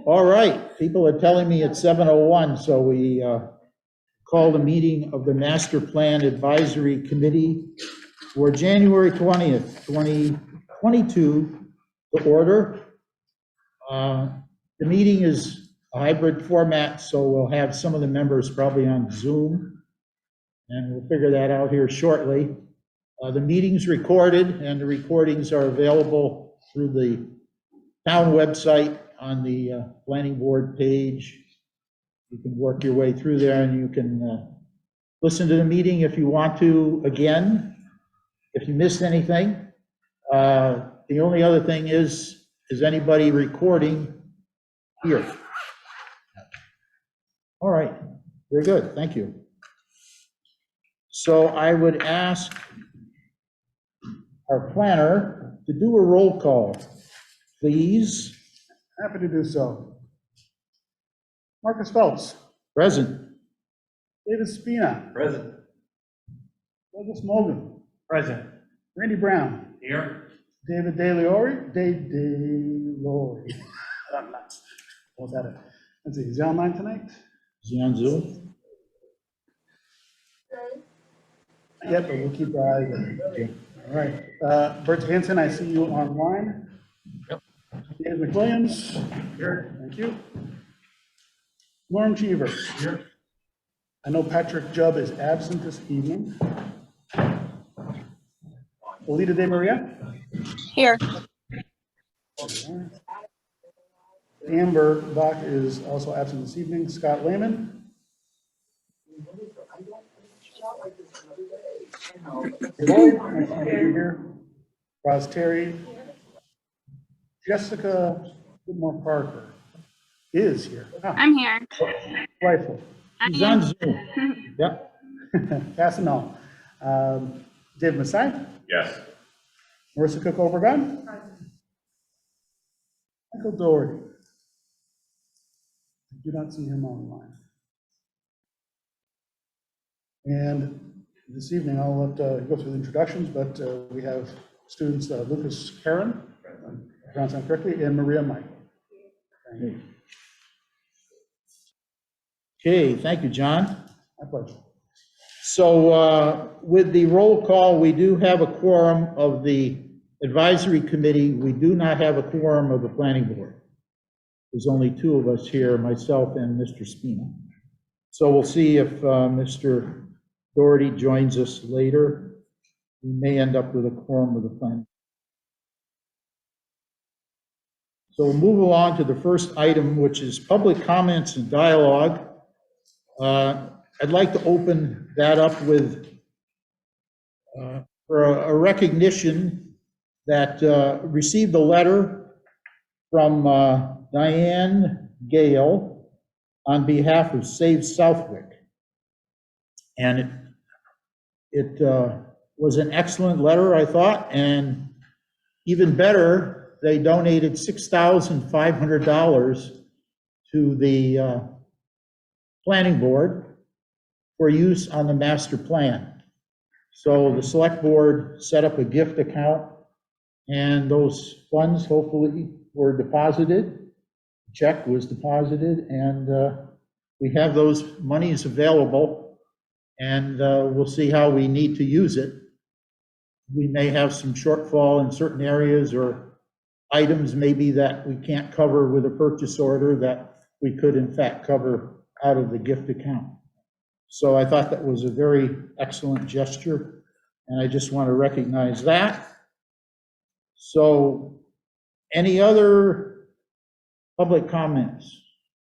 All right, people are telling me it's 7:01, so we call the meeting of the Master Plan Advisory Committee for January 20th, 2022 to order. The meeting is a hybrid format, so we'll have some of the members probably on Zoom, and we'll figure that out here shortly. The meeting's recorded, and the recordings are available through the town website on the planning board page. You can work your way through there, and you can listen to the meeting if you want to again, if you missed anything. The only other thing is anybody recording here? All right, very good, thank you. So I would ask our planner to do a roll call, please. Happy to do so. Marcus Phelps. Present. David Spina. Present. Douglas Morgan. Present. Randy Brown. Here. David DeLori. DeLori. I'm nuts. What was that? Let's see, is he online tonight? Is he on Zoom? Yep, but we'll keep our eyes on him. All right. Bert Hansen, I see you online. Yep. David McWilliams. Here. Thank you. Norm Cheever. Here. I know Patrick Jubb is absent this evening. Alita De Maria. Here. Amber Bach is also absent this evening. Scott Lehman. Lloyd, nice to have you here. Roz Terry. Jessica Whitmore Parker is here. I'm here. Rifle. He's on Zoom. Yep. Casanel. Dave Masai. Yes. Marissa Cook Obregon. Michael Doherty. I do not see him online. And this evening, I'll let go through the introductions, but we have students Lucas Karen, pronounced that correctly, and Maria Michael. Okay, thank you, John. My pleasure. So with the roll call, we do have a quorum of the advisory committee. We do not have a quorum of the planning board. There's only two of us here, myself and Mr. Spina. So we'll see if Mr. Doherty joins us later. We may end up with a quorum of the planning. So we'll move along to the first item, which is public comments and dialogue. I'd like to open that up with for a recognition that received a letter from Diane Gale on behalf of Save Southwick. And it was an excellent letter, I thought, and even better, they donated $6,500 to the planning board for use on the master plan. So the select board set up a gift account, and those funds hopefully were deposited. Check was deposited, and we have those monies available, and we'll see how we need to use it. We may have some shortfall in certain areas, or items maybe that we can't cover with a purchase order that we could in fact cover out of the gift account. So I thought that was a very excellent gesture, and I just want to recognize that. So any other public comments?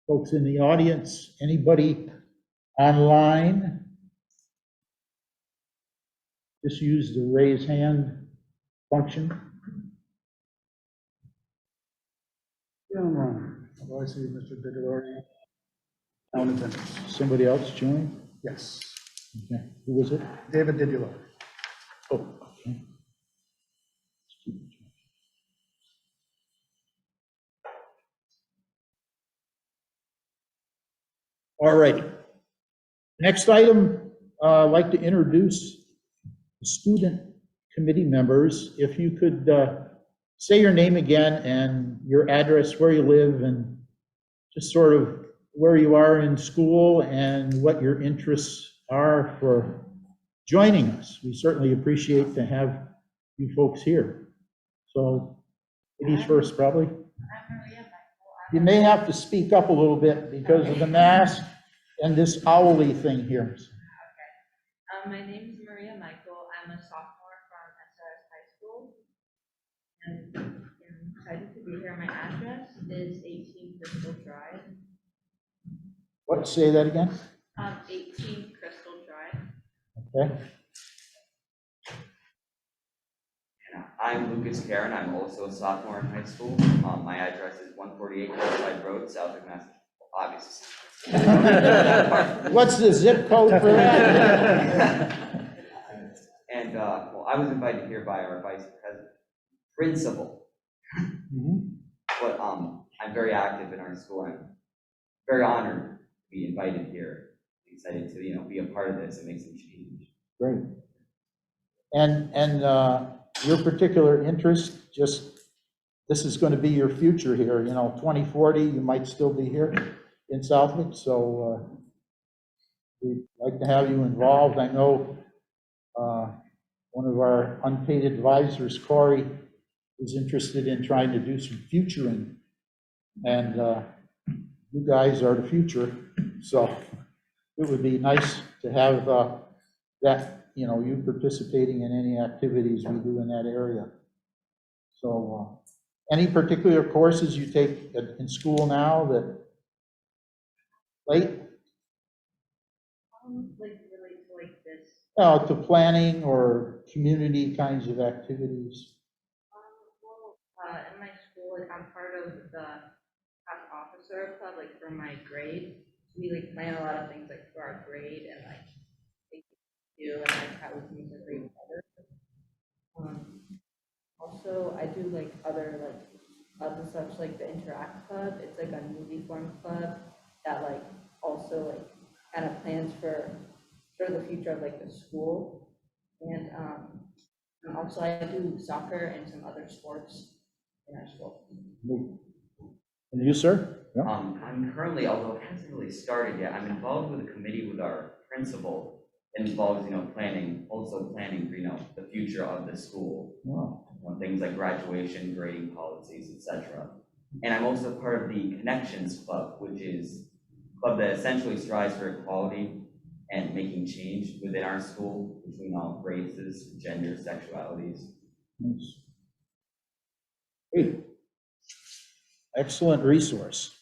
Folks in the audience, anybody online? Just use the raise hand function. Yeah, I'm wrong. Oh, I see Mr. DeLori. Now in attendance. Somebody else join? Yes. Okay. Who was it? David DeLori. Oh, okay. All right. Next item, I'd like to introduce the student committee members. If you could say your name again and your address, where you live, and just sort of where you are in school and what your interests are for joining us. We certainly appreciate to have you folks here. So, ladies first, probably. You may have to speak up a little bit because of the mask and this owly thing here. Okay. My name is Maria Michael. I'm a sophomore from SRS High School. And I'm excited to be here. My address is 18 Crystal Drive. What, say that again? 18 Crystal Drive. Okay. I'm Lucas Karen. I'm also a sophomore in high school. My address is 148 Hillside Road, Southwick, Massachusetts. Obviously. What's the zip code for that? And well, I was invited here by our vice principal. But I'm very active in our school. I'm very honored to be invited here. Excited to be a part of this and make some change. Great. And your particular interest, just this is going to be your future here. 2040, you might still be here in Southwick, so we'd like to have you involved. I know one of our unpaid advisors, Corey, is interested in trying to do some futuring, and you guys are the future, so it would be nice to have that, you participating in any activities we do in that area. So any particular courses you take in school now that late? Like relate to like this. To planning or community kinds of activities. In my school, I'm part of the class officer club, like for my grade. We like plan a lot of things like for our grade and like do and like how we can use our grade better. Also, I do like other such like the Interact Club. It's like a newly formed club that like also like kind of plans for the future of like the school. And also I do soccer and some other sports in our school. And you, sir? Yeah. I'm currently, although it hasn't really started yet, I'm involved with a committee with our principal. It involves, planning for, the future of the school. Wow. Things like graduation, grading policies, etc. And I'm also part of the Connections Club, which is a club that essentially strives for equality and making change within our school between all races, gender, sexualities. Nice. Great. Excellent resource.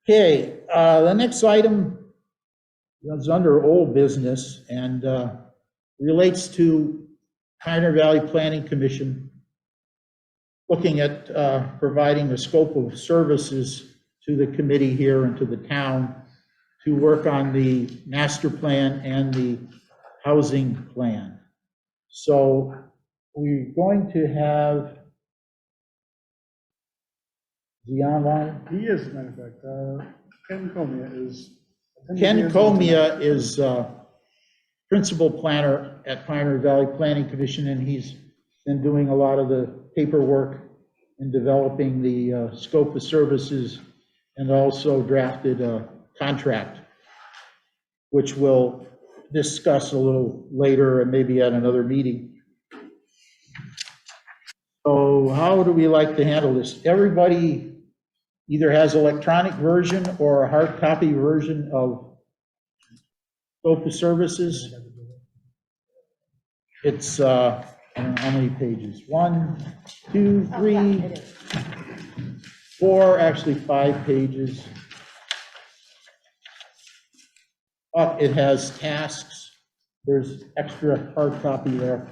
Okay, the next item is under old business and relates to Pioneer Valley Planning Commission looking at providing a scope of services to the committee here and to the town to work on the master plan and the housing plan. So we're going to have the online. He is, as a matter of fact, Ken Comia is. Ken Comia is principal planner at Pioneer Valley Planning Commission, and he's been doing a lot of the paperwork and developing the scope of services, and also drafted a contract, which we'll discuss a little later and maybe at another meeting. So how do we like to handle this? Everybody either has electronic version or a hard copy version of scope of services. It's, I don't know how many pages? 1, 2, 3, 4, actually 5 pages. It has tasks. There's extra hard copy there.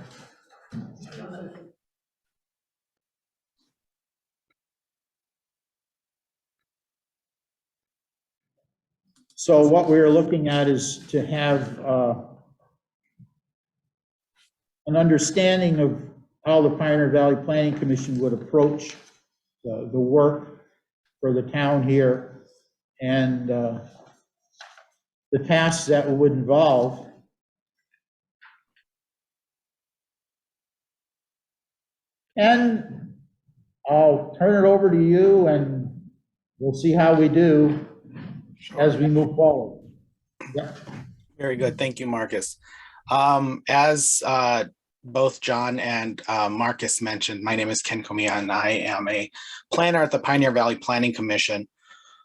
So what we're looking at is to have an understanding of how the Pioneer Valley Planning Commission would approach the work for the town here and the tasks that would involve. And I'll turn it over to you and we'll see how we do as we move forward. Yep. Very good. Thank you, Marcus. As both John and Marcus mentioned, my name is Ken Comia, and I am a planner at the Pioneer Valley Planning Commission.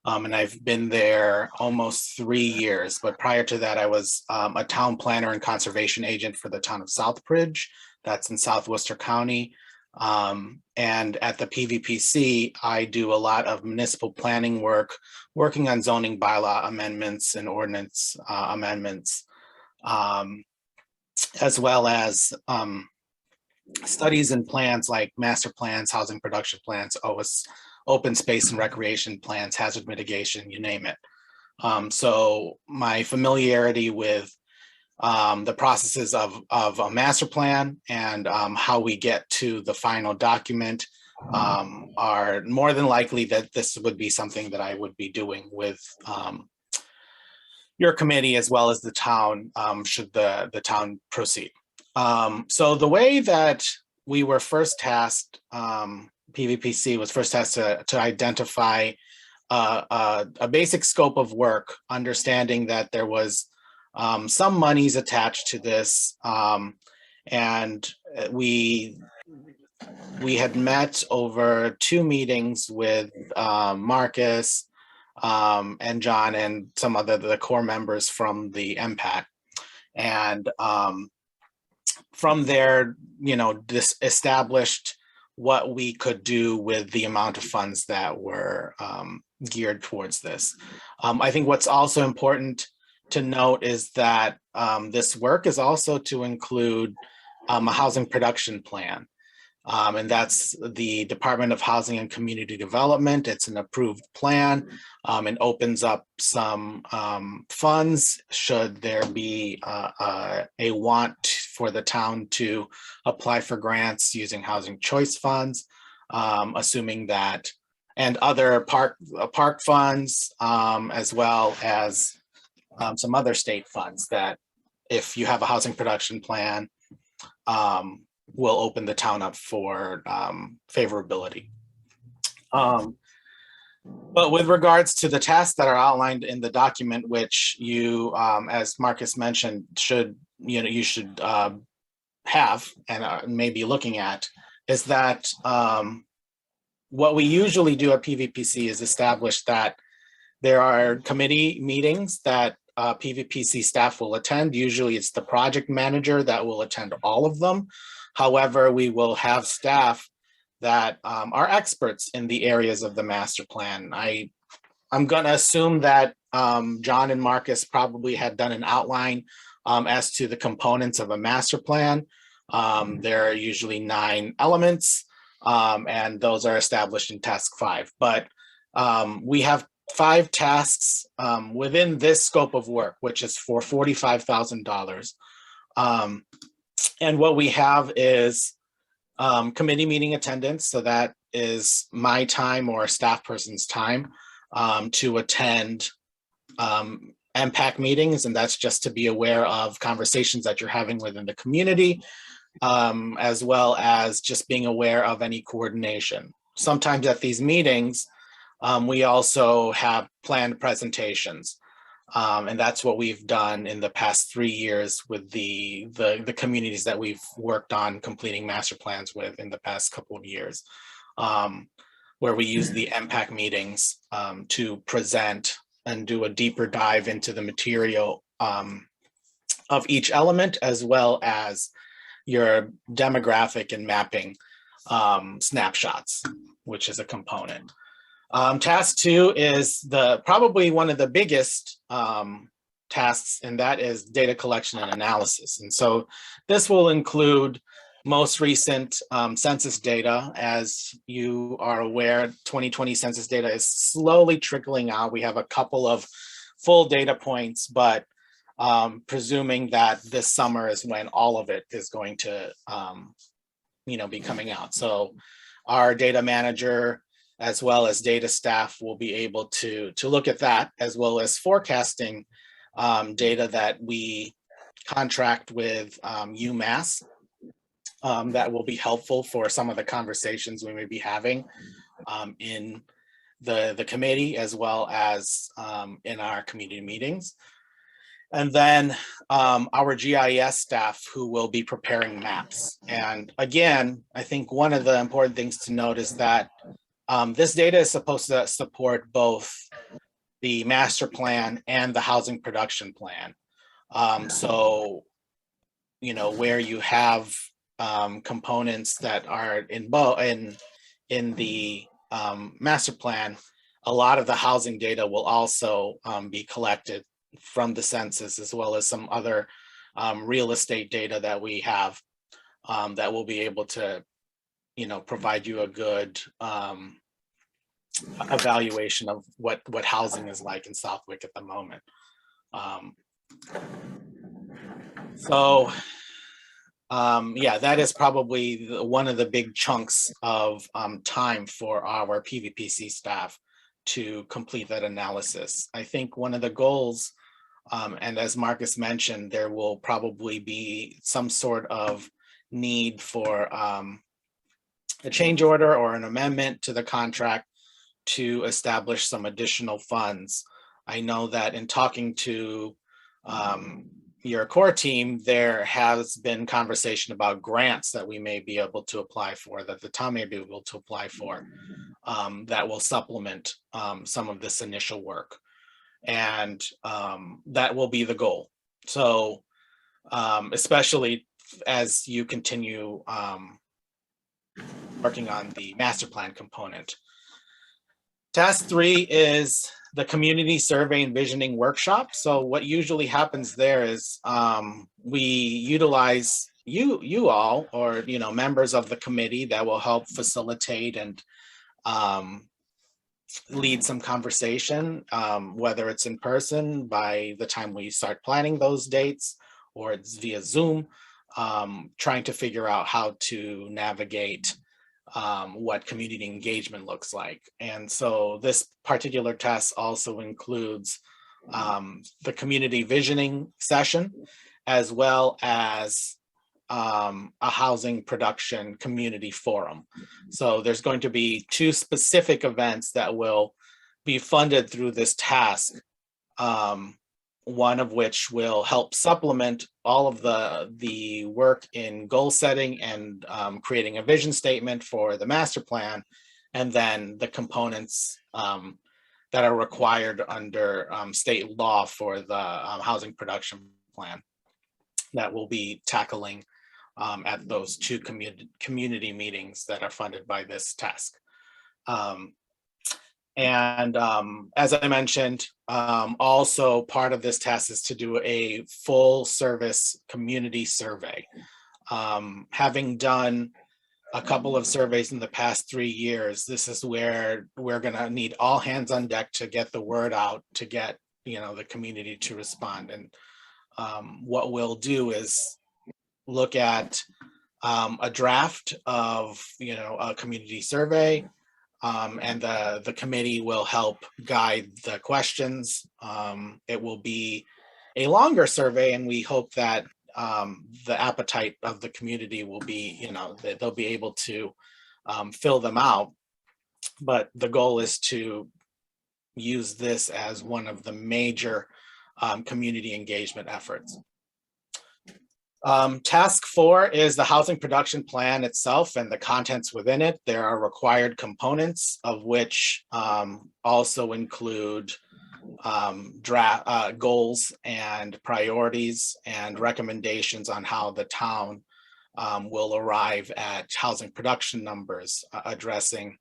And I've been there almost 3 years. But prior to that, I was a town planner and conservation agent for the town of Southbridge. That's in South Worcester County. And at the PVPC, I do a lot of municipal planning work, working on zoning bylaw amendments and ordinance amendments, as well as studies and plans like master plans, housing production plans, open space and recreation plans, hazard mitigation, you name it. So my familiarity with the processes of a master plan and how we get to the final document are more than likely that this would be something that I would be doing with your committee as well as the town, should the town proceed. So the way that we were first tasked, PVPC was first tasked to identify a basic scope of work, understanding that there was some monies attached to this, and we had met over 2 meetings with Marcus and John and some other the core members from the MPAC, and from there, this established what we could do with the amount of funds that were geared towards this. I think what's also important to note is that this work is also to include a housing production plan. And that's the Department of Housing and Community Development. It's an approved plan and opens up some funds should there be a want for the town to apply for grants using housing choice funds, assuming that, and other park funds, as well as some other state funds that if you have a housing production plan, will open the town up for favorability. But with regards to the tasks that are outlined in the document, which you, as Marcus mentioned, you should have and may be looking at, is that what we usually do at PVPC is establish that there are committee meetings that PVPC staff will attend. Usually it's the project manager that will attend all of them. However, we will have staff that are experts in the areas of the master plan. I'm going to assume that John and Marcus probably had done an outline as to the components of a master plan. There are usually 9 elements, and those are established in task 5. But we have 5 tasks within this scope of work, which is for $45,000. And what we have is committee meeting attendance. So that is my time or a staff person's time to attend MPAC meetings. And that's just to be aware of conversations that you're having within the community, as well as just being aware of any coordination. Sometimes at these meetings, we also have planned presentations. And that's what we've done in the past 3 years with the communities that we've worked on completing master plans with in the past couple of years, where we use the MPAC meetings to present and do a deeper dive into the material of each element, as well as your demographic and mapping snapshots, which is a component. Task 2 is probably one of the biggest tasks, and that is data collection and analysis. And so this will include most recent census data. As you are aware, 2020 census data is slowly trickling out. We have a couple of full data points, but presuming that this summer is when all of it is going to be coming out. So our data manager, as well as data staff, will be able to look at that, as well as forecasting data that we contract with UMass that will be helpful for some of the conversations we may be having in the committee as well as in our community meetings. And then our GIS staff who will be preparing maps. And again, I think one of the important things to note is that this data is supposed to support both the master plan and the housing production plan. So, you know, where you have components that are in the master plan, a lot of the housing data will also be collected from the census, as well as some other real estate data that we have that will be able to, you know, provide you a good evaluation of what housing is like in Southwick at the moment. Yeah, that is probably one of the big chunks of time for our PVPC staff to complete that analysis. I think one of the goals, and as Marcus mentioned, there will probably be some sort of need for a change order or an amendment to the contract to establish some additional funds. I know that in talking to your core team, there has been conversation about grants that we may be able to apply for, that the town may be able to apply for, that will supplement some of this initial work. And that will be the goal. So especially as you continue working on the master plan component. Task 3 is the community survey envisioning workshop. So what usually happens there is we utilize you all, or you know, members of the committee that will help facilitate and lead some conversation, whether it's in person by the time we start planning those dates, or it's via Zoom, trying to figure out how to navigate what community engagement looks like. And so this particular task also includes the community visioning session, as well as a housing production community forum. So there's going to be 2 specific events that will be funded through this task. One of which will help supplement all of the work in goal setting and creating a vision statement for the master plan, and then the components that are required under state law for the housing production plan that we'll be tackling at those 2 community meetings that are funded by this task. As I mentioned, also part of this task is to do a full service community survey. Having done a couple of surveys in the past 3 years, this is where we're gonna need all hands on deck to get the word out, to get, you know, the community to respond. And what we'll do is look at a draft of, you know, a community survey, and the committee will help guide the questions. It will be a longer survey, and we hope that the appetite of the community will be, you know, that they'll be able to fill them out. But the goal is to use this as one of the major community engagement efforts. Task 4 is the housing production plan itself and the contents within it. There are required components, of which also include goals and priorities and recommendations on how the town will arrive at housing production numbers, addressing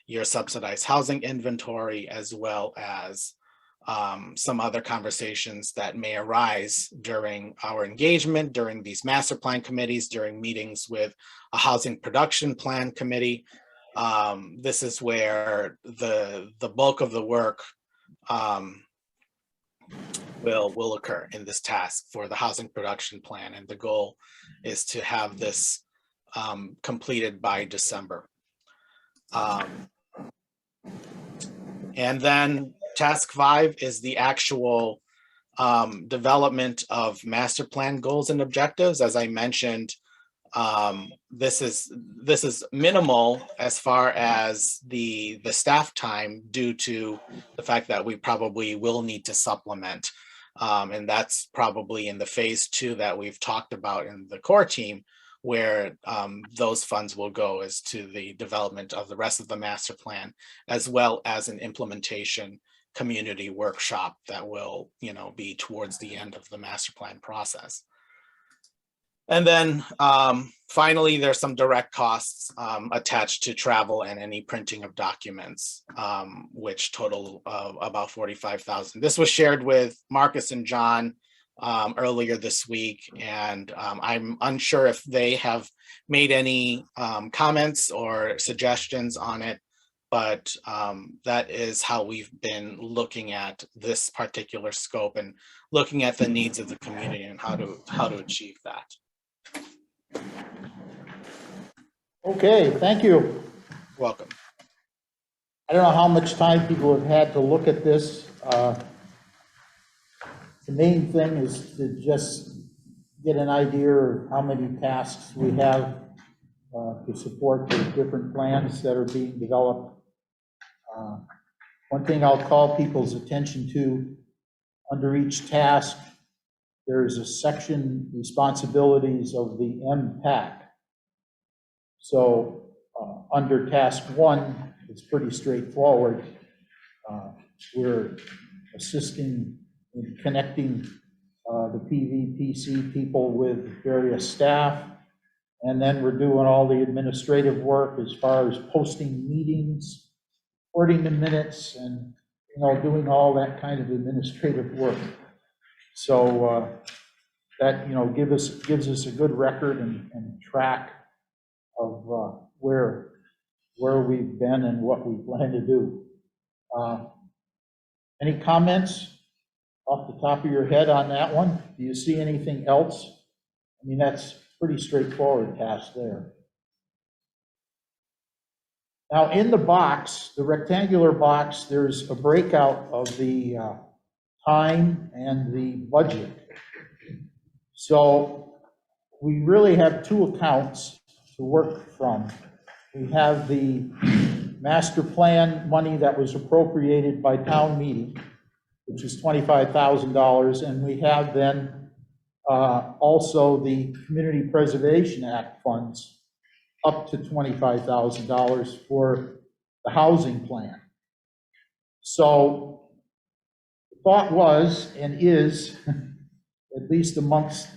your subsidized housing inventory, as well as some other conversations that may arise during our engagement, during these master plan committees, during meetings with a housing production plan committee. This is where the bulk of the work will occur in this task for the housing production plan. And the goal is to have this completed by December. And then task 5 is the actual development of master plan goals and objectives. As I mentioned, This is minimal as far as the staff time due to the fact that we probably will need to supplement. And that's probably in the phase 2 that we've talked about in the core team, where those funds will go as to the development of the rest of the master plan, as well as an implementation community workshop that will, be towards the end of the master plan process. And then finally, there's some direct costs attached to travel and any printing of documents, which total about $45,000. This was shared with Marcus and John earlier this week, and I'm unsure if they have made any comments or suggestions on it, but that is how we've been looking at this particular scope and looking at the needs of the community and how to achieve that. Okay, thank you. Welcome. I don't know how much time people have had to look at this. The main thing is to just get an idea of how many tasks we have to support the different plans that are being developed. One thing I'll call people's attention to, under each task, there is a section, responsibilities of the MPAC. So under task 1, it's pretty straightforward. We're assisting in connecting the PVPC people with various staff, and then we're doing all the administrative work as far as posting meetings, recording the minutes, and doing all that kind of administrative work. So that gives us a good record and track of where we've been and what we plan to do. Any comments off the top of your head on that one? Do you see anything else? I mean, that's pretty straightforward task there. Now in the box, the rectangular box, there's a breakout of the time and the budget. So we really have 2 accounts to work from. We have the master plan money that was appropriated by town meeting, which is $25,000, and we have then also the Community Preservation Act funds up to $25,000 for the housing plan. So the thought was and is, at least amongst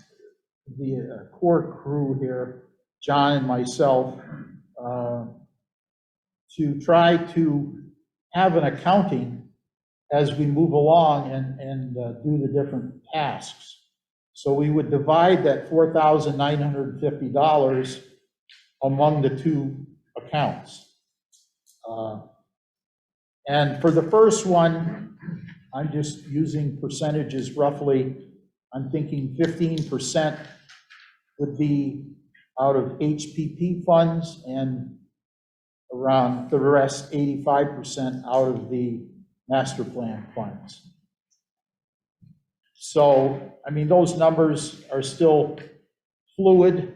the core crew here, John and myself, to try to have an accounting as we move along and do the different tasks. So we would divide that $4,950 among the 2 accounts. And for the first one, I'm just using percentages roughly. I'm thinking 15% would be out of HPP funds, and around the rest, 85% out of the master plan funds. So, I mean, those numbers are still fluid.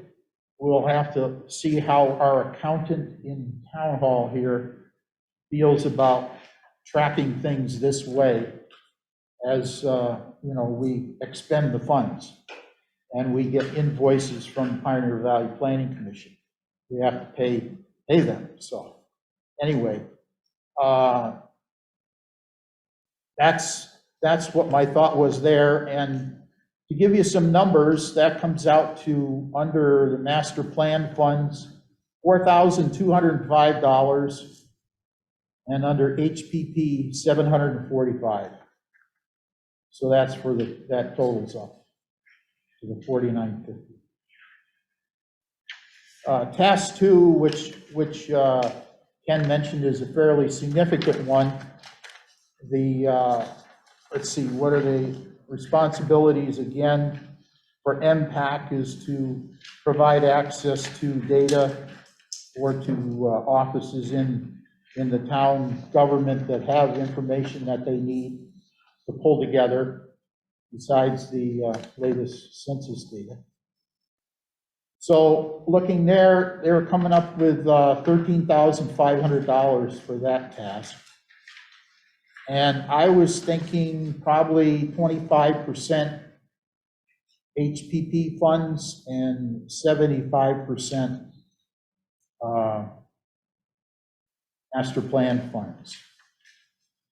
We'll have to see how our accountant in town hall here feels about tracking things this way as we expend the funds and we get invoices from Pioneer Valley Planning Commission. We have to pay them. So anyway, that's what my thought was there. And to give you some numbers, that comes out to, under the master plan funds, $4,205, and under HPP, $745. So that's for that totals up to the $4,950. Task 2, which Ken mentioned, is a fairly significant one. Let's see, what are the responsibilities again for MPAC is to provide access to data or to offices in the town government that have information that they need to pull together besides the latest census data. So looking there, they were coming up with $13,500 for that task. And I was thinking probably 25% HPP funds and 75% master plan funds.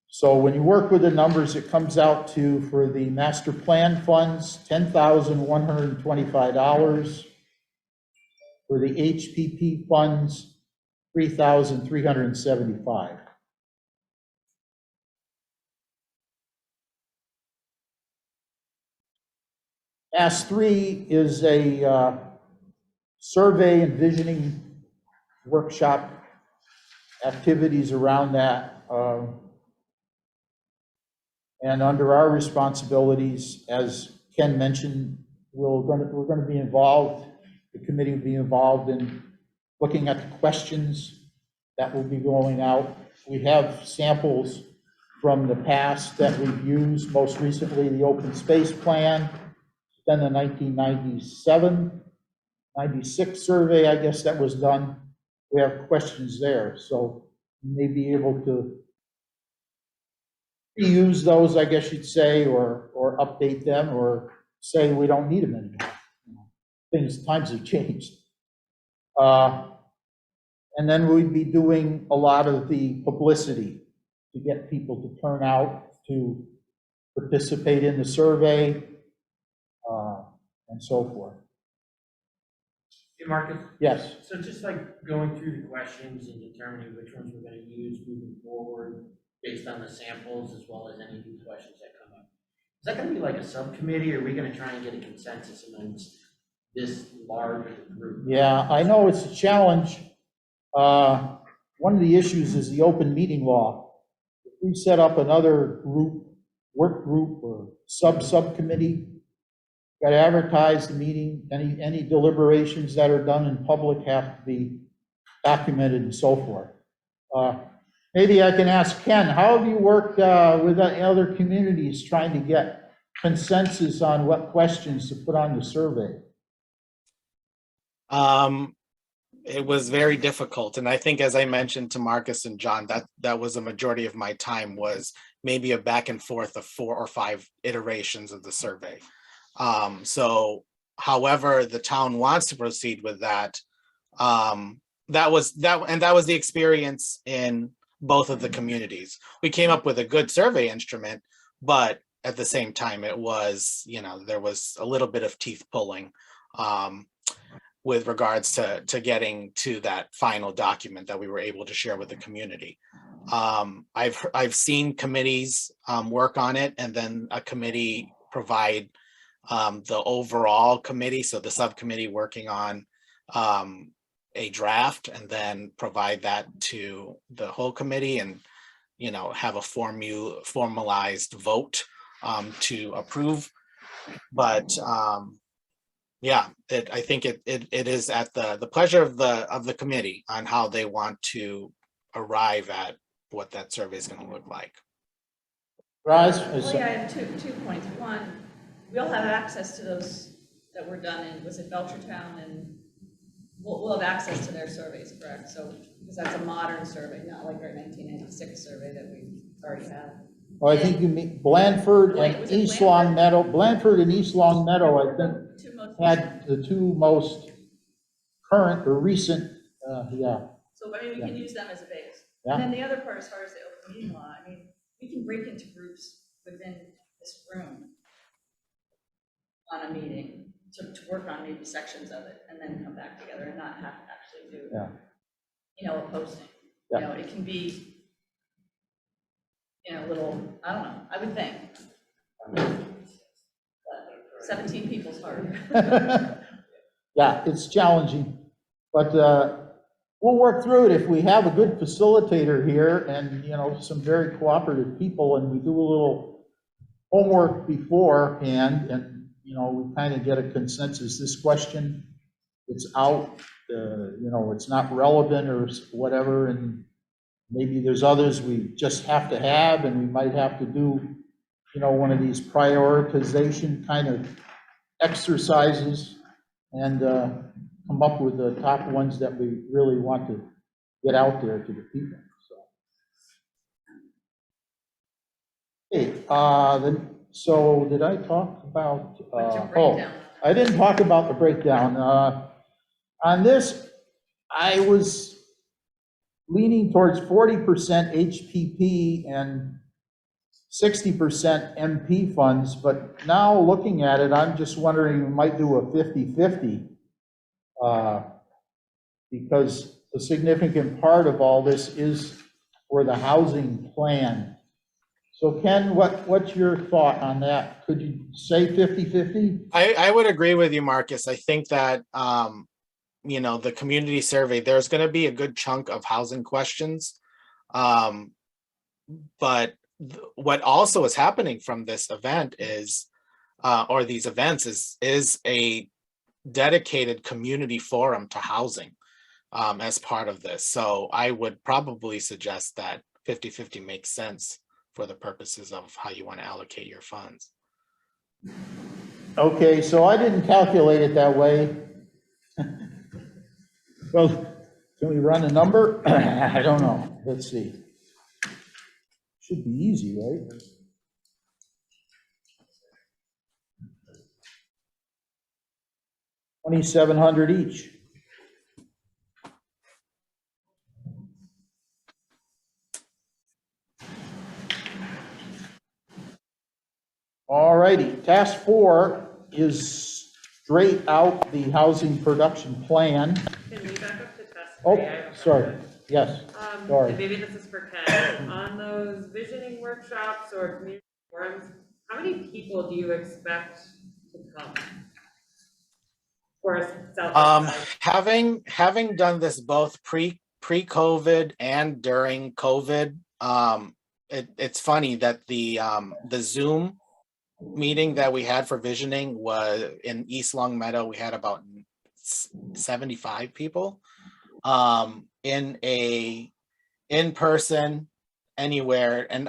So when you work with the numbers, it comes out to, for the master plan funds, $10,125. For the HPP funds, $3,375. Task 3 is a survey envisioning workshop, activities around that. And under our responsibilities, as Ken mentioned, we're going to be involved, the committee will be involved in looking at the questions that will be going out. We have samples from the past that we've used, most recently the open space plan, then the 1997, 96 survey, I guess, that was done. We have questions there, so you may be able to reuse those, I guess you'd say, or update them, or say we don't need them anymore. Times have changed. And then we'd be doing a lot of the publicity to get people to turn out to participate in the survey, and so forth. Hey, Marcus? Yes. So just like going through the questions and determining which ones we're gonna use moving forward based on the samples as well as any new questions that come up. Is that gonna be like a subcommittee, or are we gonna try and get a consensus amongst this large of a group? Yeah, I know it's a challenge. One of the issues is the open meeting law. If we set up another group, work group or subcommittee, got to advertise the meeting, any deliberations that are done in public have to be documented and so forth. Maybe I can ask Ken, how have you worked with other communities trying to get consensus on what questions to put on the survey? It was very difficult. And I think, as I mentioned to Marcus and John, that was a majority of my time, was maybe a back and forth of 4 or 5 iterations of the survey. So however the town wants to proceed with that, that was the experience in both of the communities. We came up with a good survey instrument, but at the same time, it was, there was a little bit of teeth pulling with regards to getting to that final document that we were able to share with the community. I've seen committees work on it, and then a committee provide the overall committee, so the subcommittee working on a draft, and then provide that to the whole committee, and have a formalized vote to approve. But yeah, I think it is at the pleasure of the committee on how they want to arrive at what that survey is going to look like. Rise? Well, yeah, I have two points. One, we all have access to those that were done in, was it Belchertown, and we'll have access to their surveys, correct? So, because that's a modern survey, not like our 1996 survey that we already have. Well, I think you mean Blandford and East Long Meadow. Blandford and East Long Meadow, I think, had the two most current or recent, yeah. So, I mean, we can use them as a base. Yeah. And then the other part, as far as the open meeting law, I mean, we can break into groups within this room on a meeting to work on maybe sections of it, and then come back together and not have to actually do, a posting. Yeah. It can be, a little, I don't know, I would think. But 17 people's hard. Yeah, it's challenging, but we'll work through it if we have a good facilitator here and, some very cooperative people, and we do a little homework beforehand, and, we kind of get a consensus. This question, it's out, it's not relevant or whatever, and maybe there's others we just have to have, and we might have to do, one of these prioritization kind of exercises, and come up with the top ones that we really want to get out there to the people, so. Hey, so did I talk about, What's your oh, breakdown? I didn't talk about the breakdown. On this, I was leaning towards 40% HPP and 60% MP funds, but now looking at it, I'm just wondering, we might do a 50-50, because a significant part of all this is for the housing plan. So Ken, what's your thought on that? Could you say 50-50? I would agree with you, Marcus. I think that, the community survey, there's going to be a good chunk of housing questions. But what also is happening from this event is, or these events is a dedicated community forum to housing as part of this. So I would probably suggest that 50-50 makes sense for the purposes of how you want to allocate your funds. Okay, so I didn't calculate it that way. Well, can we run a number? I don't know. Let's see. Should be easy, right? $2,700 each. All righty, task 4 is straight out the housing production plan. Can we back up to task 3? Oh, I have a sorry, question. yes, sorry. And maybe this is for Ken. On those visioning workshops or community forums, how many people do you expect to come? For South. Having done this both pre-COVID and during COVID, it's funny that the Zoom meeting that we had for visioning was in East Long Meadow. We had about 75 people in person anywhere. And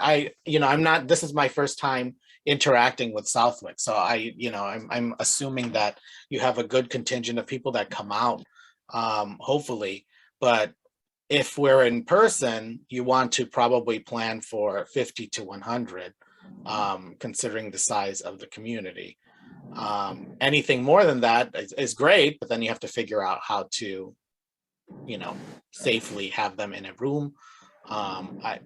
this is my first time interacting with Southwick. So I'm assuming that you have a good contingent of people that come out, hopefully. But if we're in person, you want to probably plan for 50 to 100, considering the size of the community. Anything more than that is great, but then you have to figure out how to, safely have them in a room. But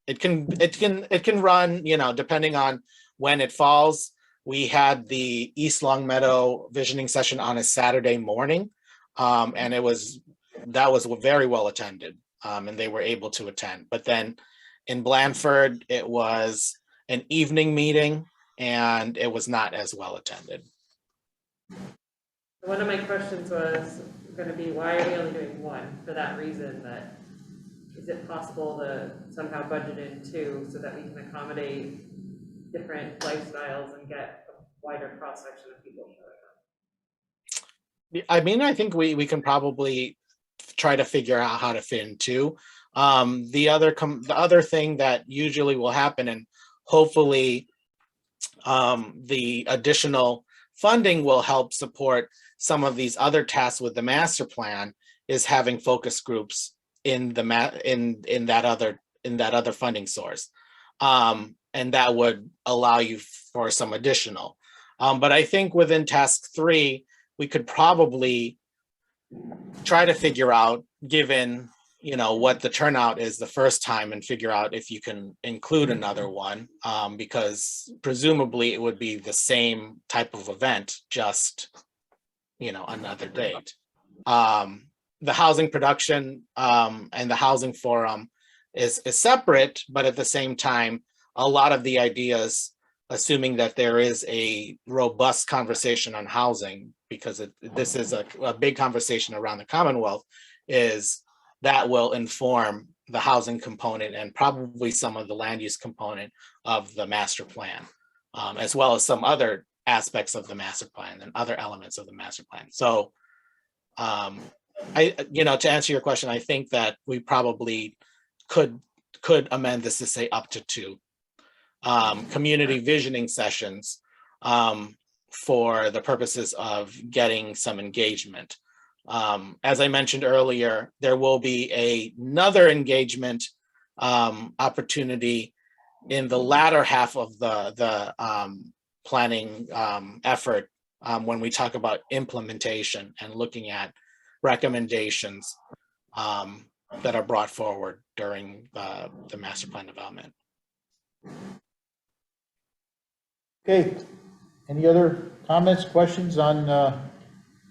it can run, depending on when it falls. We had the East Long Meadow visioning session on a Saturday morning, and that was very well attended, and they were able to attend. But then in Blandford, it was an evening meeting, and it was not as well attended. One of my questions was going to be, why are we only doing one? For that reason, that is it possible to somehow budget in 2 so that we can accommodate different lifestyles and get a wider cross section of people showing up? I mean, I think we can probably try to figure out how to fit in 2. The other thing that usually will happen, and hopefully the additional funding will help support some of these other tasks with the master plan, is having focus groups in that other funding source, and that would allow you for some additional. But I think within task 3, we could probably try to figure out, given what the turnout is the first time, and figure out if you can include another one, because presumably it would be the same type of event, just another date. The housing production and the housing forum is separate, but at the same time, a lot of the ideas, assuming that there is a robust conversation on housing, because this is a big conversation around the Commonwealth, is that will inform the housing component and probably some of the land use component of the master plan, as well as some other aspects of the master plan and other elements of the master plan. So, to answer your question, I think that we probably could amend this to say up to 2 community visioning sessions. for the purposes of getting some engagement. As I mentioned earlier, there will be another engagement opportunity in the latter half of the planning effort when we talk about implementation and looking at recommendations that are brought forward during the master plan development. Okay, any other comments, questions on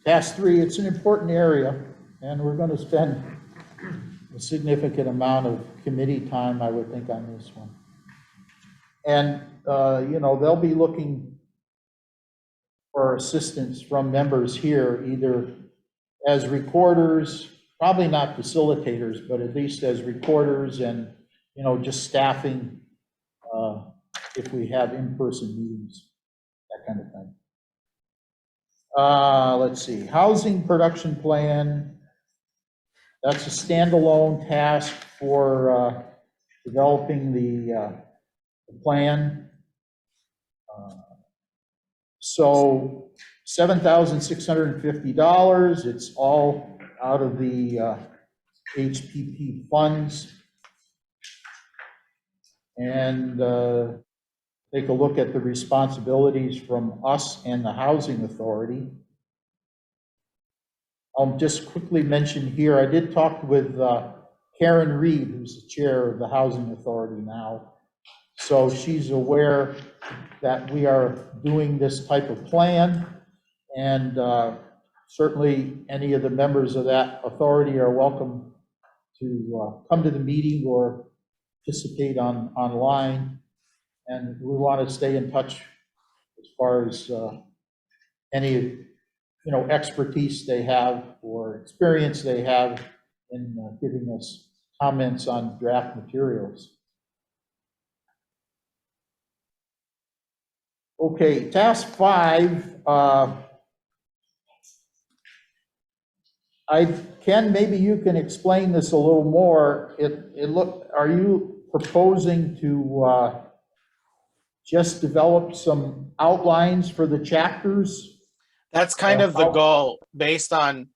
task 3? It's an important area, and we're going to spend a significant amount of committee time, I would think, on this one. And, they'll be looking for assistance from members here, either as recorders, probably not facilitators, but at least as recorders and, just staffing if we have in-person meetings, that kind of thing. Let's see, housing production plan. That's a standalone task for developing the plan. So $7,650. It's all out of the HPP funds. And take a look at the responsibilities from us and the Housing Authority. I'll just quickly mention here, I did talk with Karen Reed, who's the chair of the Housing Authority now. So she's aware that we are doing this type of plan, and certainly any of the members of that authority are welcome to come to the meeting or participate online. And we want to stay in touch as far as any, expertise they have or experience they have in giving us comments on draft materials. Okay, task 5. Maybe you can explain this a little more. Are you proposing to just develop some outlines for the chapters? That's kind of the goal, based on,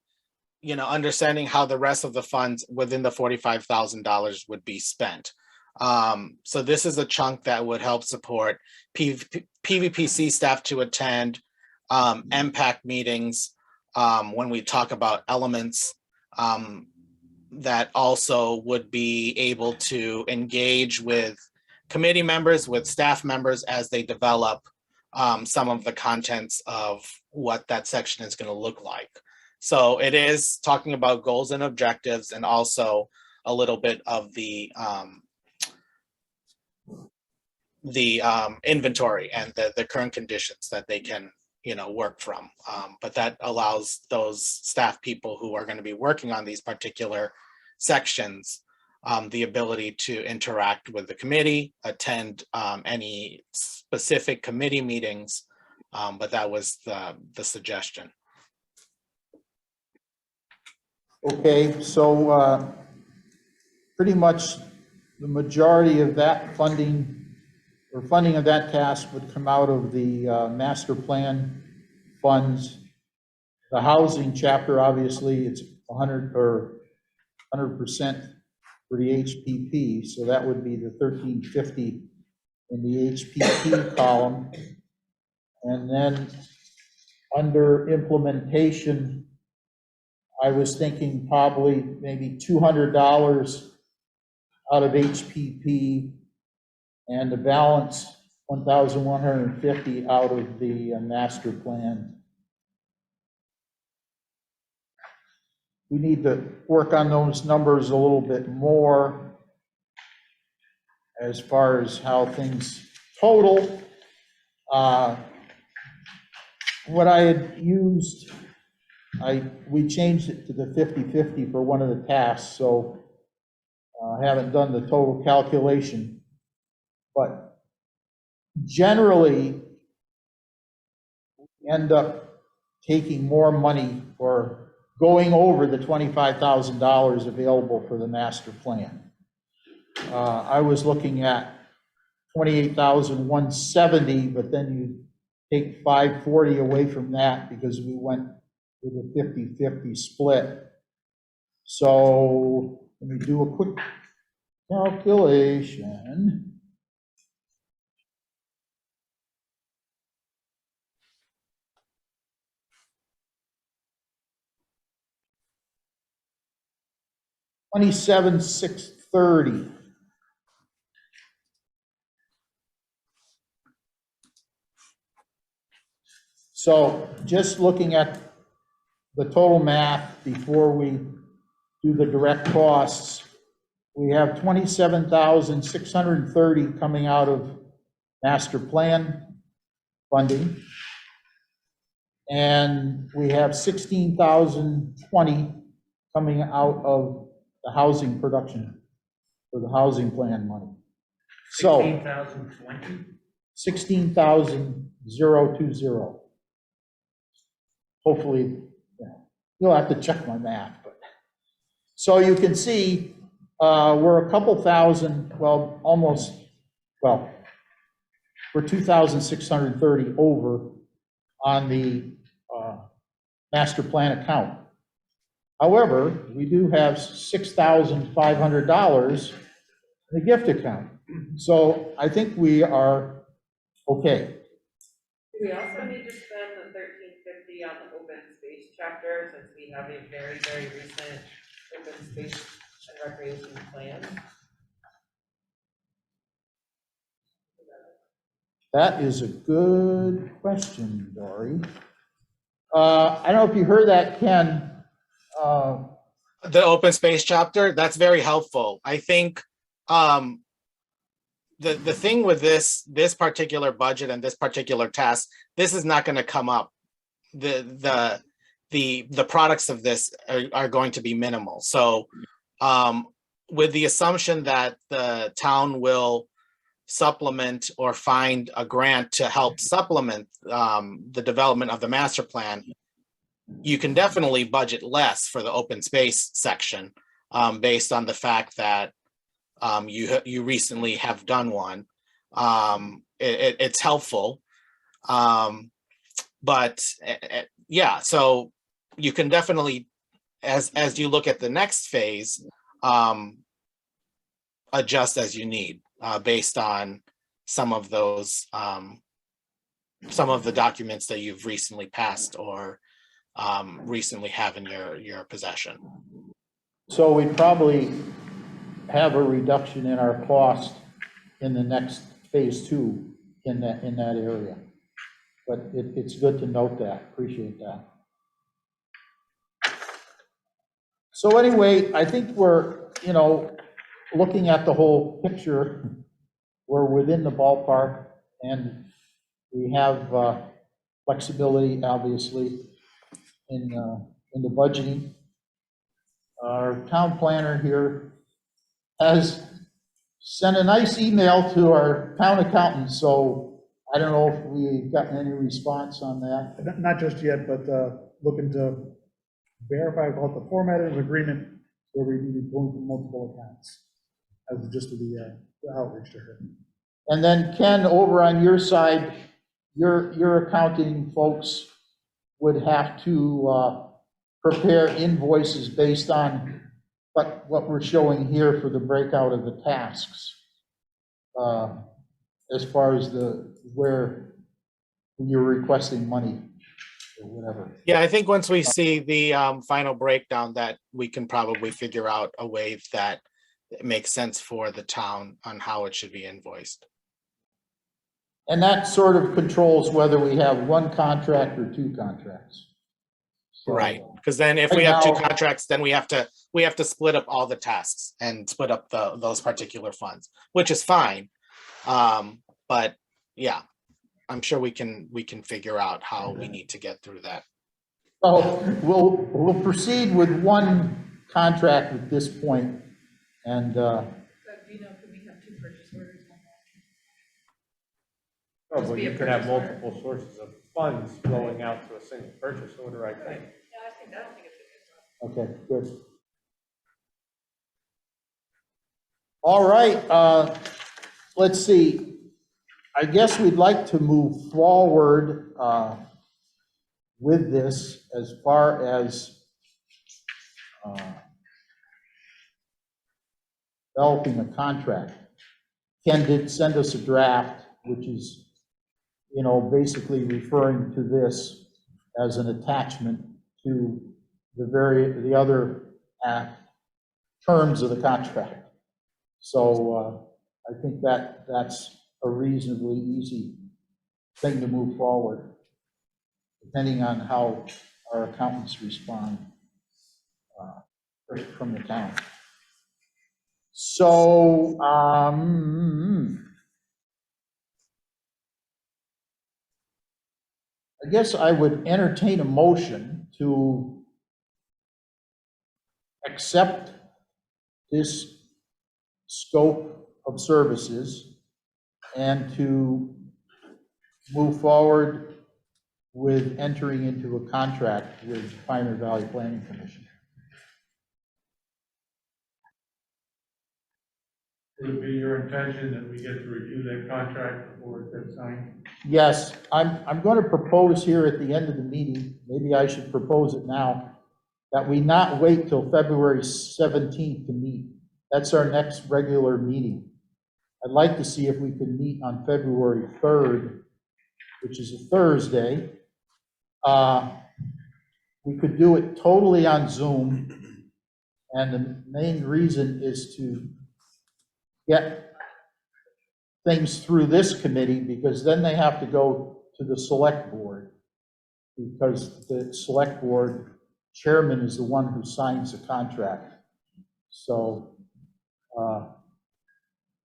understanding how the rest of the funds within the $45,000 would be spent. So this is a chunk that would help support PVPC staff to attend MPAC meetings when we talk about elements that also would be able to engage with committee members, with staff members as they develop some of the contents of what that section is going to look like. So it is talking about goals and objectives, and also a little bit of the inventory and the current conditions that they can work from. But that allows those staff people who are going to be working on these particular sections the ability to interact with the committee, attend any specific committee meetings, but that was the suggestion. Okay, so pretty much the majority of that funding of that task would come out of the master plan funds. The housing chapter, obviously, it's 100% for the HPP, so that would be the 1350 in the HPP column. And then under implementation, I was thinking probably maybe $200 out of HPP, and the balance 1,150 out of the master plan. We need to work on those numbers a little bit more as far as how things total. What I had used, we changed it to the 50-50 for one of the tasks, so I haven't done the total calculation. But generally, we end up taking more money or going over the $25,000 available for the master plan. I was looking at $28,170, but then you take 540 away from that because we went with a 50-50 split. So let me do a quick calculation. $27,630. So just looking at the total math before we do the direct costs, we have 27,630 coming out of master plan funding. And we have 16,020 coming out of the housing production for the housing plan money. So 16,020? 16,020. Hopefully, yeah, you'll have to check my math, but. So you can see, we're a couple thousand, well, almost, well, we're 2,630 over on the master plan account. However, we do have $6,500 in the gift account. So I think we are okay. Do we also need to spend the $13.50 on the open space chapter, since we have a very, very recent open space and recreation plan? That is a good question, Dory. I don't know if you heard that, Ken. The open space chapter, that's very helpful. I think the thing with this particular budget and this particular task, this is not going to come up. The products of this are going to be minimal. So with the assumption that the town will supplement or find a grant to help supplement the development of the master plan, you can definitely budget less for the open space section based on the fact that you recently have done one. It's helpful, but yeah, so you can definitely, as you look at the next phase, adjust as you need based on some of those, some of the documents that you've recently passed or recently have in your possession. So we probably have a reduction in our cost in the next phase 2 in that area. But it's good to note that, appreciate that. So anyway, I think we're, looking at the whole picture, we're within the ballpark, and we have flexibility, obviously, in the budgeting. Our town planner here has sent a nice email to our town accountant, so I don't know if we've gotten any response on that. Not just yet, but looking to verify about the formatting of agreement where we need to go from multiple accounts. As just to the outreach to her. And then Ken, over on your side, your accounting folks would have to prepare invoices based on what we're showing here for the breakout of the tasks. As far as where you're requesting money or whatever. Yeah, I think once we see the final breakdown, that we can probably figure out a way that it makes sense for the town on how it should be invoiced. And that sort of controls whether we have one contract or 2 contracts. So, Right, because then if we have 2 contracts, then we have to split up all the tasks and split up those particular funds, which is fine. But yeah, I'm sure we can figure out how we need to get through that. So we'll proceed with one contract at this point, and So do you know, could we have 2 purchase orders? Oh, Just but be you a could have purchase order. multiple sources of funds flowing out to a single purchase order, I think. Yeah, I don't think it's a good. okay, good. All right, let's see. I guess we'd like to move forward with this as far as developing a contract. Ken did send us a draft, which is, basically referring to this as an attachment to the other terms of the contract. So I think that's a reasonably easy thing to move forward, depending on how our accountants respond from the town. So, I guess I would entertain a motion to accept this scope of services and to move forward with entering into a contract with Pioneer Valley Planning Commission. Would it be your intention that we get to review that contract before it gets signed? Yes, I'm going to propose here at the end of the meeting, maybe I should propose it now, that we not wait till February 17th to meet. That's our next regular meeting. I'd like to see if we can meet on February 3rd, which is a Thursday. We could do it totally on Zoom, and the main reason is to get things through this committee, because then they have to go to the select board, because the select board chairman is the one who signs the contract. So,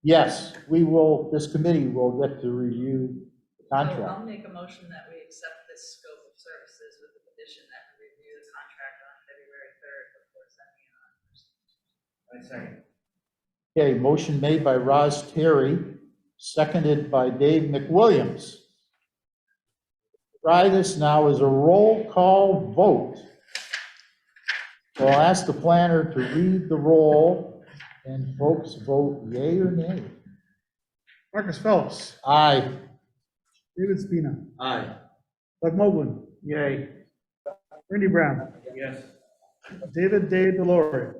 yes, this committee will get to review the So contract. I'll make a motion that we accept this scope of services with the condition that we review the contract on February 3rd before sending it on. I second. Okay, motion made by Roz Terry, seconded by Dave McWilliams. Try this now as a roll call vote. So I'll ask the planner to read the roll, and folks vote yea or nay. Marcus Phelps, Aye. David Spina, Aye. Doug Moglen, Yay. Randy Brown, Yes. David Day Delore,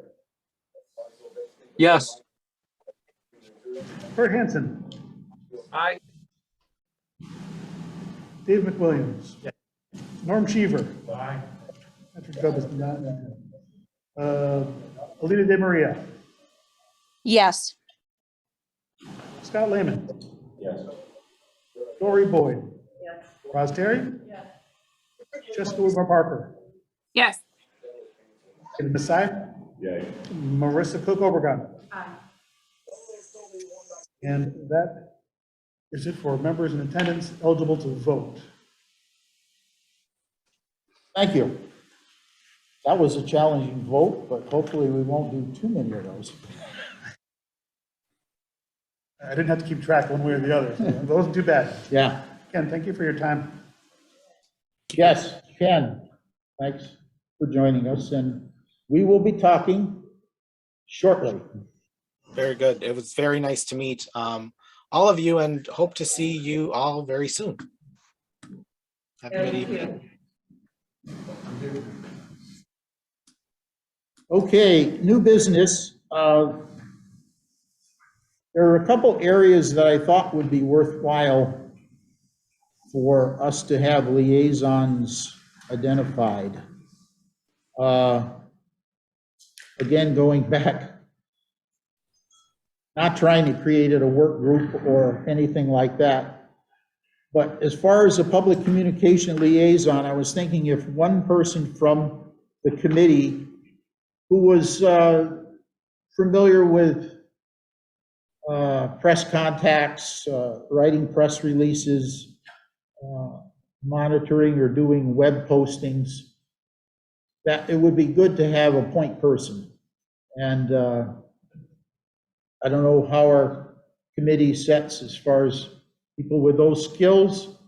Yes. Kurt Hansen, Aye. Dave McWilliams, Norm Cheever, Aye. Patrick Gubb is not, Alita De Maria, Yes. Scott Lehman, Yes. Dory Boyd, Yes. Roz Terry, Yes. Jessica Whitmore Parker, Yes. David Messiah, Yay. Marissa Cook Obregon. Aye. And that is it for members in attendance eligible to vote. Thank you. That was a challenging vote, but hopefully we won't do too many of those. I didn't have to keep track one way or the other, so that wasn't too bad. Yeah. Ken, thank you for your time. Yes, Ken, thanks for joining us, and we will be talking shortly. Very good. It was very nice to meet all of you, and hope to see you all very soon. Have a good evening. Okay, new business. There are a couple areas that I thought would be worthwhile for us to have liaisons identified. Again, going back, not trying to create a work group or anything like that, but as far as a public communication liaison, I was thinking if one person from the committee who was familiar with press contacts, writing press releases, monitoring or doing web postings, that it would be good to have a point person. And I don't know how our committee sets as far as people with those skills.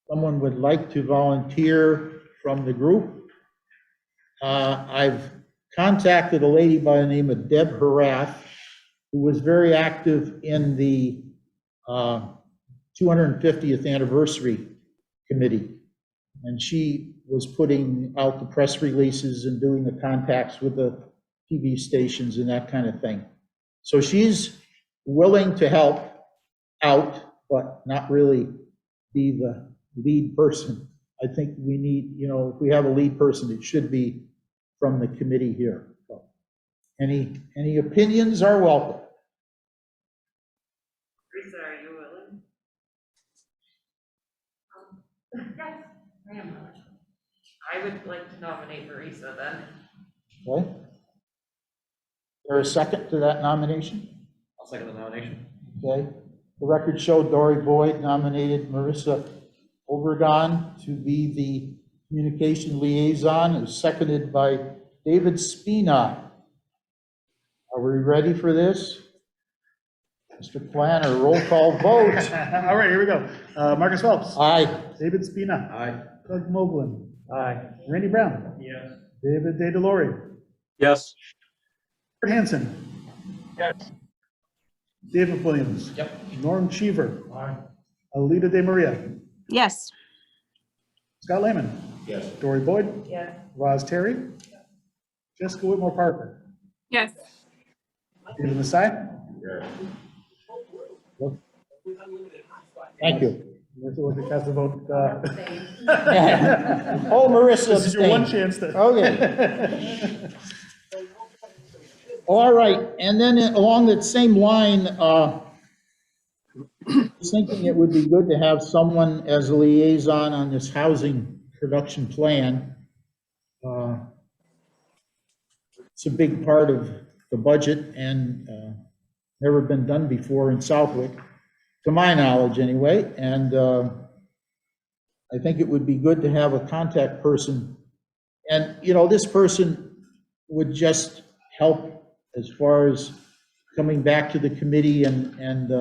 Someone would like to volunteer from the group. I've contacted a lady by the name of Deb Harath, who was very active in the 250th Anniversary Committee. And she was putting out the press releases and doing the contacts with the TV stations and that kind of thing. So she's willing to help out, but not really be the lead person. I think we need, if we have a lead person, it should be from the committee here. So, any opinions are welcome. Teresa, are you willing? Yes, I am willing. I would like to nominate Marisa then. Okay? Is there a second to that nomination? I'll second the nomination. Okay. The record showed Dory Boyd nominated Marissa Obregon to be the communication liaison. It was seconded by David Spina. Are we ready for this? Mr. Planner, roll call vote. All right, here we go. Marcus Phelps. Aye. David Spina. Aye. Doug Moglen. Aye. Randy Brown. Yes. David De DeLore. Yes. Kurt Hansen. Yes. David Williams. Yep. Norm Cheever. Aye. Alita De Maria. Yes. Scott Lehman. Yes. Dory Boyd. Yes. Roz Terry. Jessica Whitmore Parker. Yes. David Masai. Thank you. Marissa, would you cast a vote? Oh, Marissa This is your one abstained. chance to. Okay. All right, and then along that same line, I was thinking it would be good to have someone as a liaison on this housing production plan. It's a big part of the budget and never been done before in Southwick, to my knowledge anyway, and I think it would be good to have a contact person. And, this person would just help as far as coming back to the committee and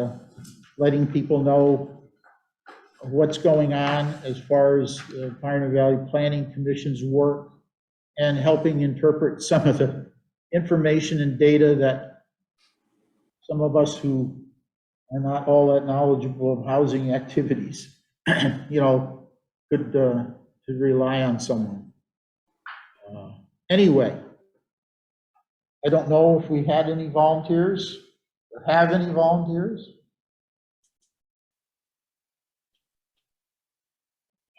letting people know what's going on as far as the Pioneer Valley Planning Commission's work and helping interpret some of the information and data that some of us who are not all that knowledgeable of housing activities, could rely on someone. Anyway, I don't know if we had any volunteers or have any volunteers.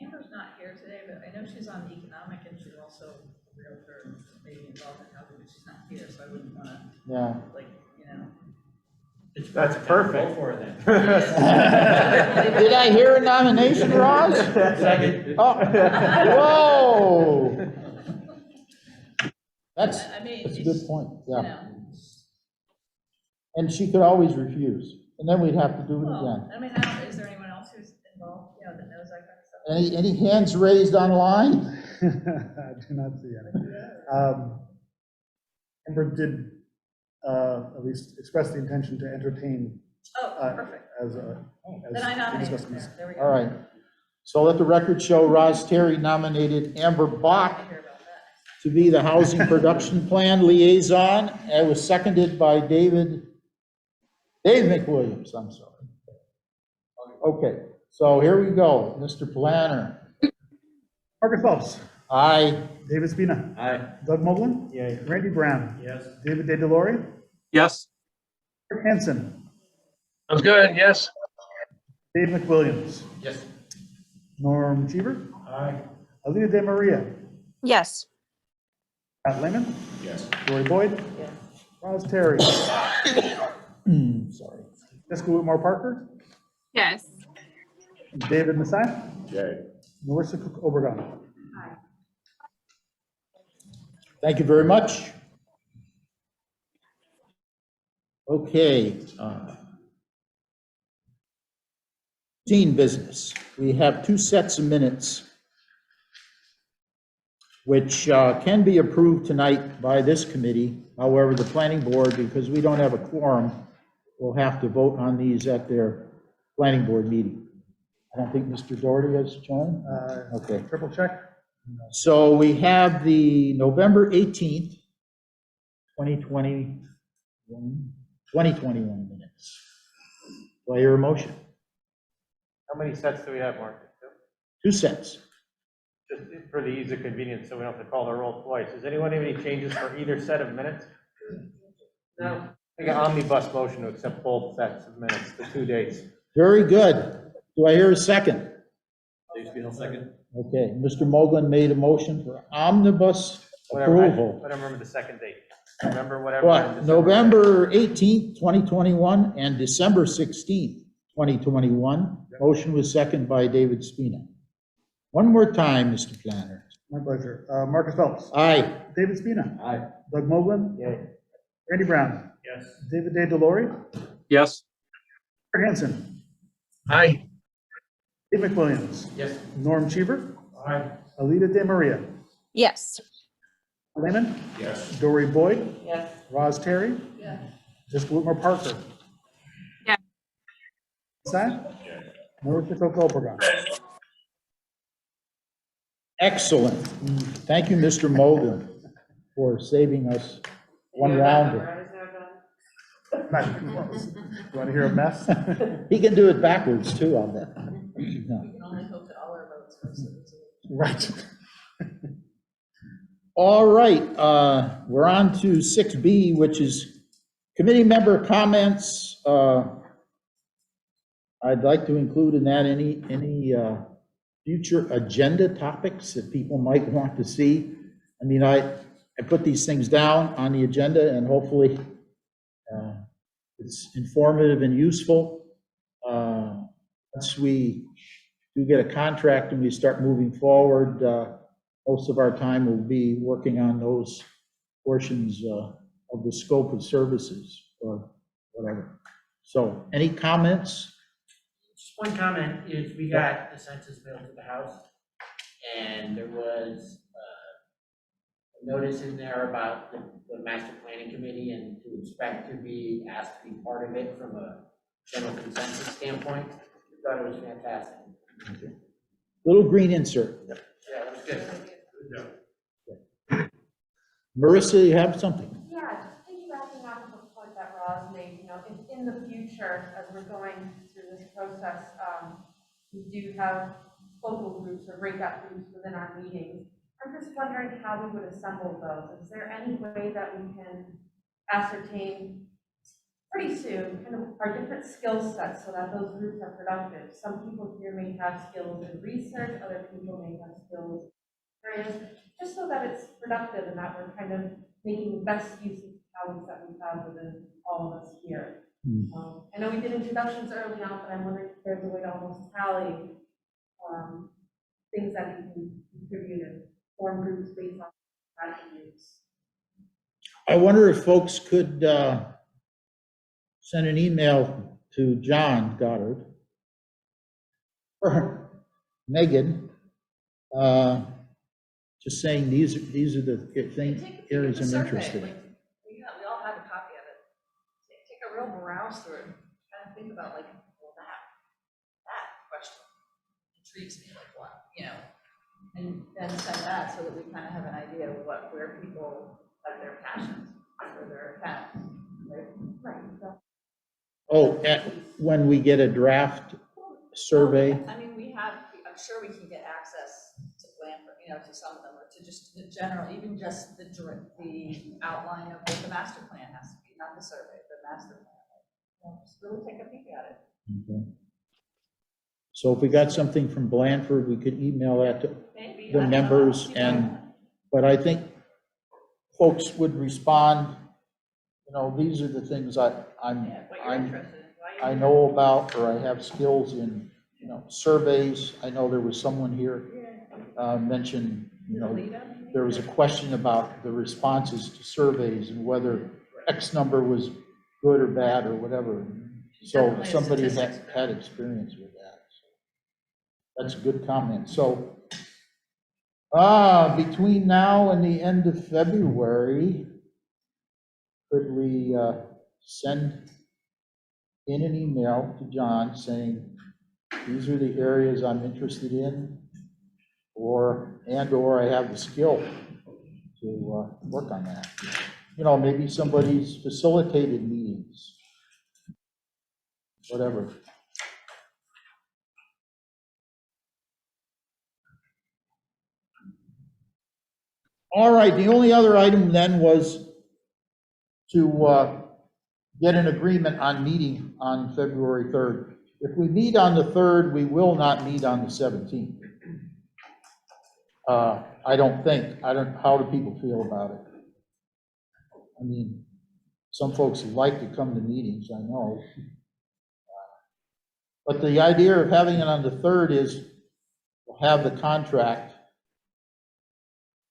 Amber's not here today, but I know she's on economic and she's also a realtor, maybe involved in housing, but she's not here, so I wouldn't want to, Yeah. That's perfect. Go for it then. Did I hear a nomination, Roz? Second. Oh, whoa. That's I mean, a good point, you yeah. And she could always refuse, and then we'd have to do it well, again. I mean, is there anyone else who's involved, that knows that kind of stuff? Any hands raised online? I do not see any. Amber did at least express the intention to entertain Oh, perfect. as Then I nominate discussed in her. this. There we go. All right. So let the record show Roz Terry nominated Amber Bach I hear about that. to be the Housing Production Plan Liaison. It was seconded by Dave McWilliams, I'm sorry. Okay, so here we go, Mr. Planner. Marcus Phelps. Aye. David Spina. Aye. Doug Moglen. Yay. Randy Brown. Yes. David De DeLore. Yes. Kurt Hansen. Sounds good, yes. Dave McWilliams. Yes. Norm Cheever. Aye. Alita De Maria. Yes. Scott Lehman. Yes. Dory Boyd. Yes. Roz Terry. Sorry. Jessica Whitmore Parker. Yes. David Masai. Yay. Marissa Cook Obregon. Thank you very much. Okay. Routine business. We have 2 sets of minutes which can be approved tonight by this committee. However, the planning board, because we don't have a quorum, will have to vote on these at their planning board meeting. I don't think Mr. Doherty has joined. Okay. Triple check. So we have the November 18th, 2021 minutes. Do I hear a motion? How many sets do we have, Mark? 2 sets. Just for the ease of convenience, so we don't have to call the roll twice. Does anyone have any changes for either set of minutes? No. Like an omnibus motion to accept both sets of minutes, the 2 days. Very good. Do I hear a second? Second. Okay, Mr. Moglen made a motion for omnibus approval. I don't remember the second date. Remember whatever. What, November 18th, 2021, and December 16th, 2021. Motion was seconded by David Spina. One more time, Mr. Planner. My pleasure. Marcus Phelps. Aye. David Spina. Aye. Doug Moglen. Yay. Randy Brown. Yes. David Day Delory. Yes. Peter Hansen. Aye. Dave McWilliams. Yes. Norm Cheever. Aye. Alita De Maria. Yes. Lehman. Yes. Dory Boyd. Yes. Roz Terry. Yeah. Jessica Whitmore Parker. Yeah. Sign. Marissa Kokopagan. Excellent. Thank you, Mr. Moglen, for saving us one round. Not even close. You want to hear a mess? He can do it backwards too, I'll bet. No. We can only hope that all our votes are citizens. Right. All right, we're on to 6B, which is committee member comments. I'd like to include in that any future agenda topics that people might want to see. I mean, I put these things down on the agenda, and hopefully it's informative and useful. Once we do get a contract and we start moving forward, most of our time will be working on those portions of the scope of services or whatever. So any comments? Just one comment is we got the census bill to the house, and there was a notice in there about the master planning committee and to expect to be asked to be part of it from a general consensus standpoint. I thought it was fantastic. Okay. Little green insert. Yeah, that was good. Marissa, you have something? Yeah, just piggybacking off of the point that Roz made, you know, in the future, as we're going through this process, we do have focal groups or breakout groups within our meetings. I'm just wondering how we would assemble those. Is there any way that we can ascertain pretty soon kind of our different skill sets so that those groups are productive? Some people here may have skills in research, other people may have skills in areas, just so that it's productive and that we're kind of making the best use of the talents that we have within all of us here. I know we did introductions early on, but I'm wondering if there's a way to almost tally things that we can contribute and form groups based on attributes. I wonder if folks could send an email to John Goddard or Megan, just saying these are the things, areas I'm interested in. We all have a copy of it. Take a real browse through it, kind of think about like, well, that question intrigues me, like what, you know, and then send that so that we kind of have an idea of where people have their passions, where their talents, right? Right. So, Oh, when we get a draft survey, I mean, I'm sure we can get access to Blanford, you know, to some of them, or to just the general, even just the outline of what the master plan has to be, not the survey, the master plan. You know, just really take a peek at it. okay. So if we got something from Blanford, we could email that to Maybe. the members, but I think folks would respond, you know, these are the things Yeah, what you're I'm interested in, I know about, or I have skills in, you know, surveys. I know there was someone here mentioned, you know, there was a question about the responses to surveys and whether X number was good or bad or whatever. So Definitely somebody statistics. had experience with that. So that's a good comment. So between now and the end of February, could we send in an email to John saying, these are the areas I'm interested in, or I have the skill to work on that. You know, maybe somebody's facilitated meetings whatever. All right, the only other item then was to get an agreement on meeting on February 3rd. If we meet on the 3rd, we will not meet on the 17th. I don't think, how do people feel about it? I mean, some folks like to come to meetings, I know. But the idea of having it on the 3rd is we'll have the contract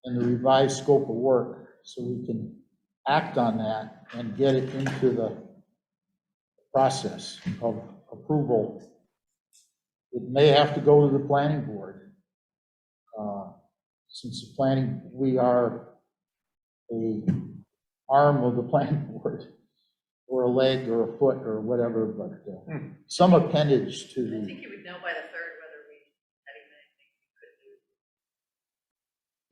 and the revised scope of work so we can act on that and get it into the process of approval. It may have to go to the planning board. Since the planning, we are a arm of the planning board, or a leg or a foot or whatever, but some appendage to I the, think you would know by the 3rd whether we had even anything we could do.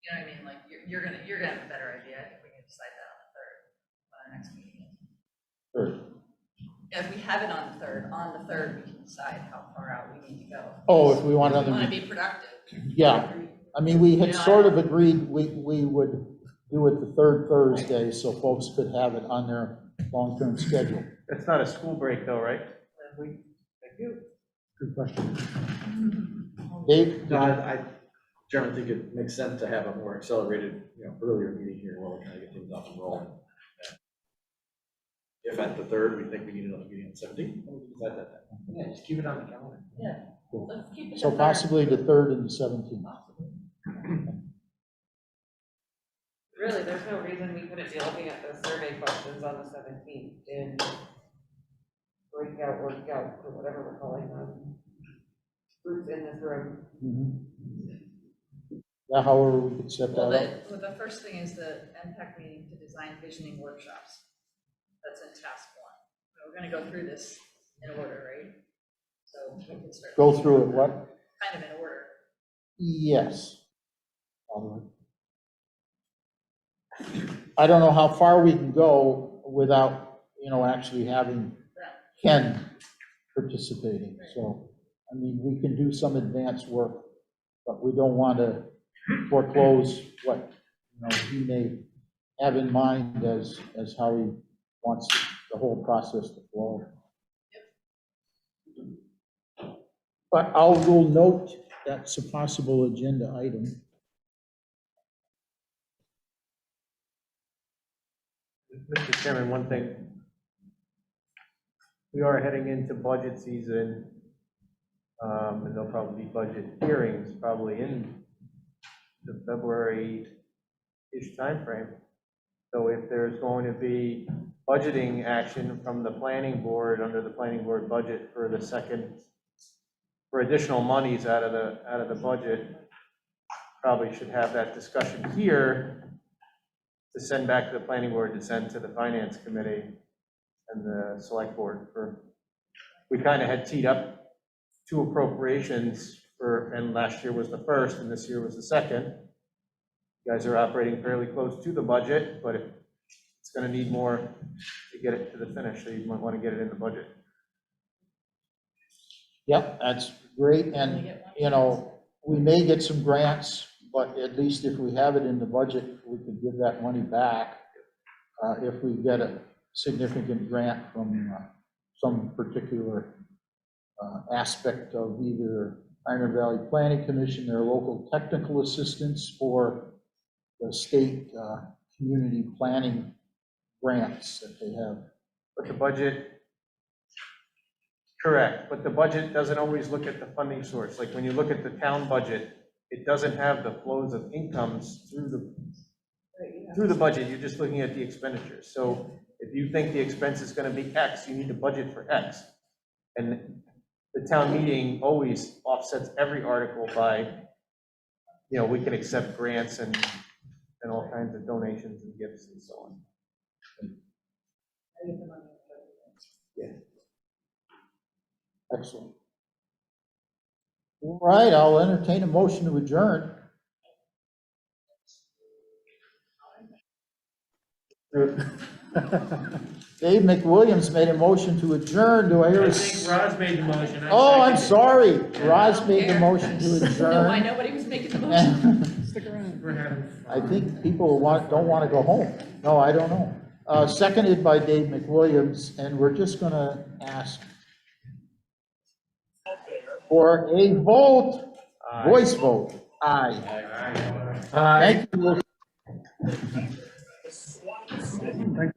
You know what I mean? Like, you're gonna have a better idea. I think we can decide that on the 3rd, when our next meeting is. or- Yeah, if we have it on the 3rd, we can decide how far out we need to go. oh, if we want If we to, want to be productive. yeah. I mean, we had sort of agreed we would do it the 3rd Thursday so folks could have it on their long-term schedule. That's not a school break though, right? Thank you. Good question. Dave? No, I generally think it makes sense to have a more accelerated, earlier meeting here while we're trying to get things up and rolling. If at the 3rd, we think we need another meeting on the 17th, we can decide that. Yeah, just keep it on the calendar. Yeah. Let's keep it So the 3rd. possibly the 3rd and the 17th. Really, there's no reason we couldn't be looking at those survey questions on the 17th in breakout, workout, or whatever we're calling them. Groups in this room. Yeah, however we could set that Well, up. the first thing is the MPAC meeting to design visioning workshops. That's in task 1. We're gonna go through this in order, right? So we can start. Go through it, what? Kind of in order. Yes. I don't know how far we can go without, actually having Ken participating. So, I mean, we can do some advanced work, but we don't want to foreclose what, he may have in mind as how he wants the whole process to flow. But I will note that's a possible agenda item. Mr. Chairman, one thing. We are heading into budget season, and there'll probably be budget hearings probably in the February-ish timeframe. So if there's going to be budgeting action from the planning board under the planning board budget for additional monies out of the budget, probably should have that discussion here to send back to the planning board, to send to the finance committee and the select board we kind of had teed up 2 appropriations and last year was the first and this year was the second. You guys are operating fairly close to the budget, but it's going to need more to get it to the finish, so you might want to get it in the budget. Yep, that's great, and, we may get some grants, but at least if we have it in the budget, we could give that money back if we get a significant grant from some particular aspect of either Pioneer Valley Planning Commission, their local technical assistance, or the state community planning grants that they have. But the budget, correct, but the budget doesn't always look at the funding source. Like when you look at the town budget, it doesn't have the flows of incomes through the budget. You're just looking at the expenditures. So if you think the expense is going to be X, you need to budget for X. And the town meeting always offsets every article by, we can accept grants and all kinds of donations and gifts and so on. Yeah. Excellent. All right, I'll entertain a motion to adjourn. Dave McWilliams made a motion to adjourn. Do I hear I a? think Roz made the motion. I Oh, I'm seconded it. sorry. Roz made the There. motion to No, I adjourn. know, but he was making the motion. And Stick around. We're having I fun. think people don't want to go home. No, I don't know. Seconded by Dave McWilliams, and we're just gonna ask for a vote, voice vote. Aye. All right. Thank you. Thank